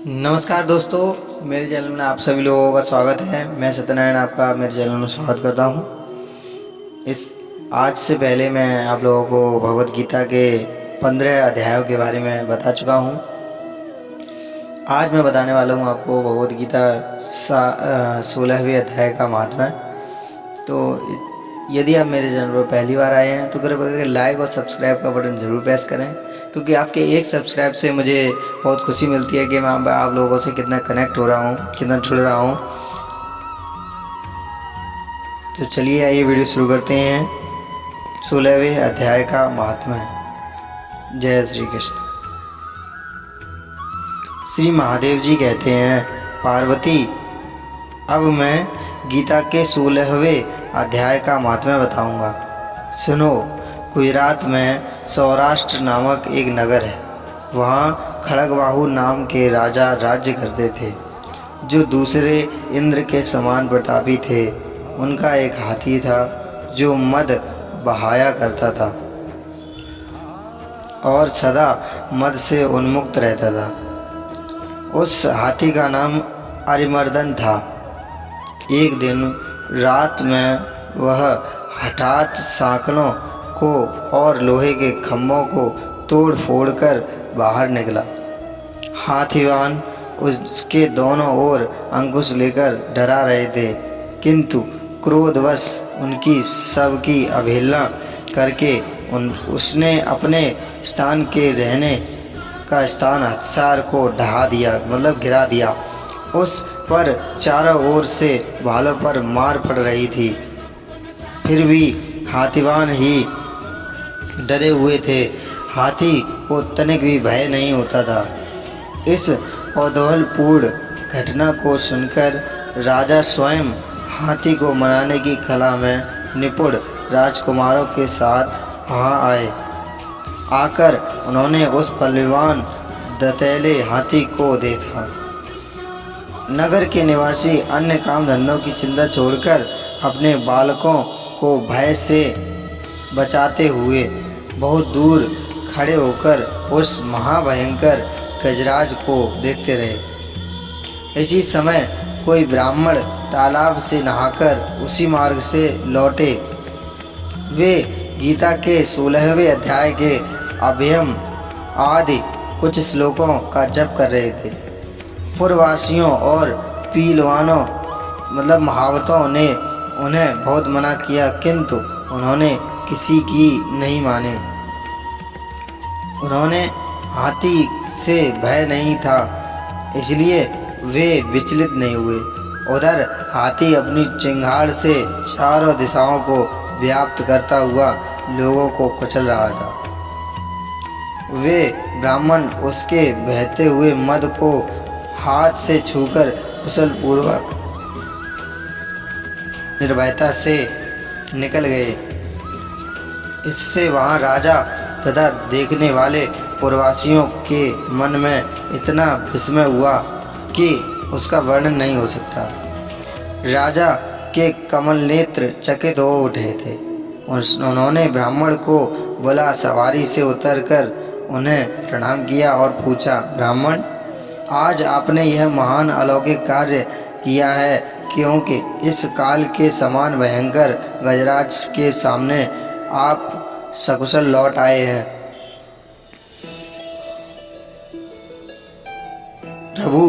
नमस्कार दोस्तों, मेरे चैनल में आप सभी लोगों का स्वागत है। मैं सत्यनारायण आपका मेरे चैनल में स्वागत करता हूँ। आज से पहले मैं आप लोगों को भगवत गीता के 15 अध्यायों के बारे में बता चुका हूँ। आज मैं बताने वाला हूँ आपको भगवत गीता 16वें अध्याय का महात्म्य। तो यदि आप मेरे चैनल पर पहली बार आए हैं तो कृपया करके लाइक और सब्सक्राइब का बटन ज़रूर प्रेस करें, क्योंकि आपके एक सब्सक्राइब से मुझे बहुत खुशी मिलती है कि मैं आप लोगों से कितना कनेक्ट हो रहा हूँ, कितना जुड़ रहा हूँ। तो चलिए आइए वीडियो शुरू करते हैं। 16वें अध्याय का महात्म्य। जय श्री कृष्ण। श्री महादेव जी कहते हैं, पार्वती, अब मैं गीता के 16वें अध्याय का महात्म्य बताऊंगा। सुनो। गुजरात में सौराष्ट्र नामक एक नगर है। वहाँ खड़गवाहु नाम के राजा राज्य करते थे, जो दूसरे इंद्र के समान प्रतापी थे। उनका एक हाथी था जो मद बहाया करता था और सदा मद से उन्मुक्त रहता था। उस हाथी का नाम अरिमर्दन था। एक दिन रात में वह हठात सांकलों को और लोहे के खम्भों को तोड़ फोड़ कर बाहर निकला। हाथीवान उसके दोनों ओर अंकुश लेकर डरा रहे थे, किंतु क्रोधवश उनकी सबकी अवहेलना करके उसने अपने स्थान के रहने का स्थान हथियार को ढहा दिया, मतलब गिरा दिया। उस पर चारों ओर से भालों पर मार पड़ रही थी, फिर भी हाथीवान ही डरे हुए थे। हाथी को तनिक भी भय नहीं होता था। इस कौतूहलपूर्ण घटना को सुनकर राजा स्वयं हाथी को मनाने की कला में निपुण राजकुमारों के साथ वहाँ आए। आकर उन्होंने उस बलवान दंतैले हाथी को देखा। नगर के निवासी अन्य काम धंधों की चिंता छोड़कर अपने बालकों को भय से बचाते हुए बहुत दूर खड़े होकर उस महाभयंकर गजराज को देखते रहे। इसी समय कोई ब्राह्मण तालाब से नहाकर उसी मार्ग से लौटे। वे गीता के 16वें अध्याय के अभयम आदि कुछ श्लोकों का जप कर रहे थे। पूर्ववासियों और पीलवानों मतलब महावतों ने उन्हें बहुत मना किया, किंतु उन्होंने किसी की नहीं माने। उन्होंने हाथी से भय नहीं था, इसलिए वे विचलित नहीं हुए। उधर हाथी अपनी चिंगाड़ से चारों दिशाओं को व्याप्त करता हुआ लोगों को कुचल रहा था। वे ब्राह्मण उसके बहते हुए मद को हाथ से छूकर कुशल पूर्वक निर्भयता से निकल गए। इससे वहाँ राजा तथा देखने वाले पूर्ववासियों के मन में इतना विस्मय हुआ कि उसका वर्णन नहीं हो सकता। राजा के कमल नेत्र चकित हो उठे थे। उन्होंने ब्राह्मण को बुला सवारी से उतरकर उन्हें प्रणाम किया और पूछा, ब्राह्मण, आज आपने यह महान अलौकिक कार्य किया है, क्योंकि इस काल के समान भयंकर गजराज के सामने आप सकुशल लौट आए हैं। प्रभु,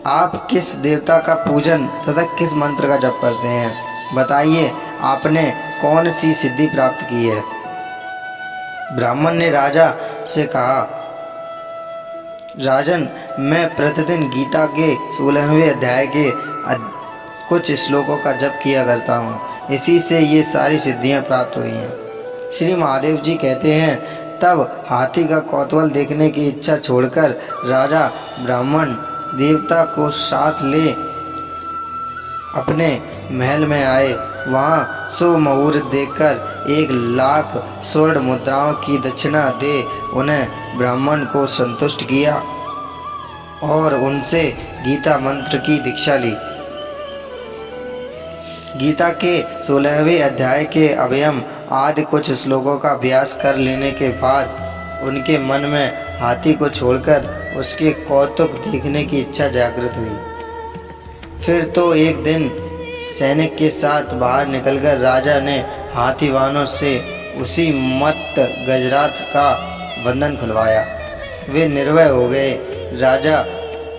आप किस देवता का पूजन तथा किस मंत्र का जप करते हैं? बताइए, आपने कौन सी सिद्धि प्राप्त की है? ब्राह्मण ने राजा से कहा, राजन, मैं प्रतिदिन गीता के 16वें अध्याय के कुछ श्लोकों का जप किया करता हूँ। इसी से ये सारी सिद्धियाँ प्राप्त हुई हैं। श्री महादेव जी कहते हैं, तब हाथी का कौतूहल देखने की इच्छा छोड़कर राजा ब्राह्मण देवता को साथ ले अपने महल में आए। वहाँ शुभ मुहूर्त देखकर 1,00,000 स्वर्ण मुद्राओं की दक्षिणा दे उन्हें ब्राह्मण को संतुष्ट किया और उनसे गीता मंत्र की दीक्षा ली। गीता के 16वें अध्याय के अभयम आदि कुछ श्लोकों का अभ्यास कर लेने के बाद उनके मन में हाथी को छोड़कर उसके कौतुक देखने की इच्छा जागृत हुई। फिर तो एक दिन सैनिक के साथ बाहर निकलकर राजा ने हाथीवानों से उसी मत्त गजरात का बंधन खुलवाया। वे निर्भय हो गए। राजा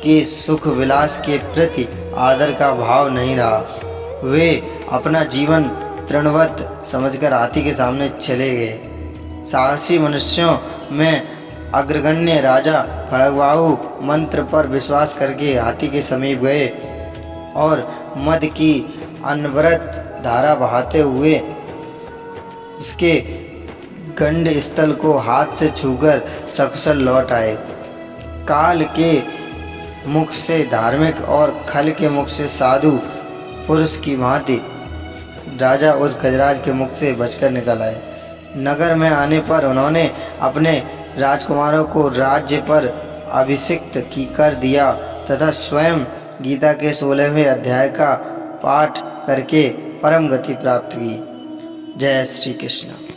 के सुख विलास के प्रति आदर का भाव नहीं रहा। वे अपना जीवन तृणवत समझकर हाथी के सामने चले गए। साहसी मनुष्यों में अग्रगण्य राजा खड़गबाहु मंत्र पर विश्वास करके हाथी के समीप गए और मद की अनवरत धारा बहाते हुए इसके गंड स्थल को हाथ से छूकर सकुशल लौट आए। काल के मुख से धार्मिक और खल के मुख से साधु पुरुष की भांति राजा उस गजराज के मुख से बचकर निकल आए। नगर में आने पर उन्होंने अपने राजकुमारों को राज्य पर अभिषिक्त कर दिया तथा स्वयं गीता के 16वें अध्याय का पाठ करके परम गति प्राप्त की। जय श्री कृष्ण।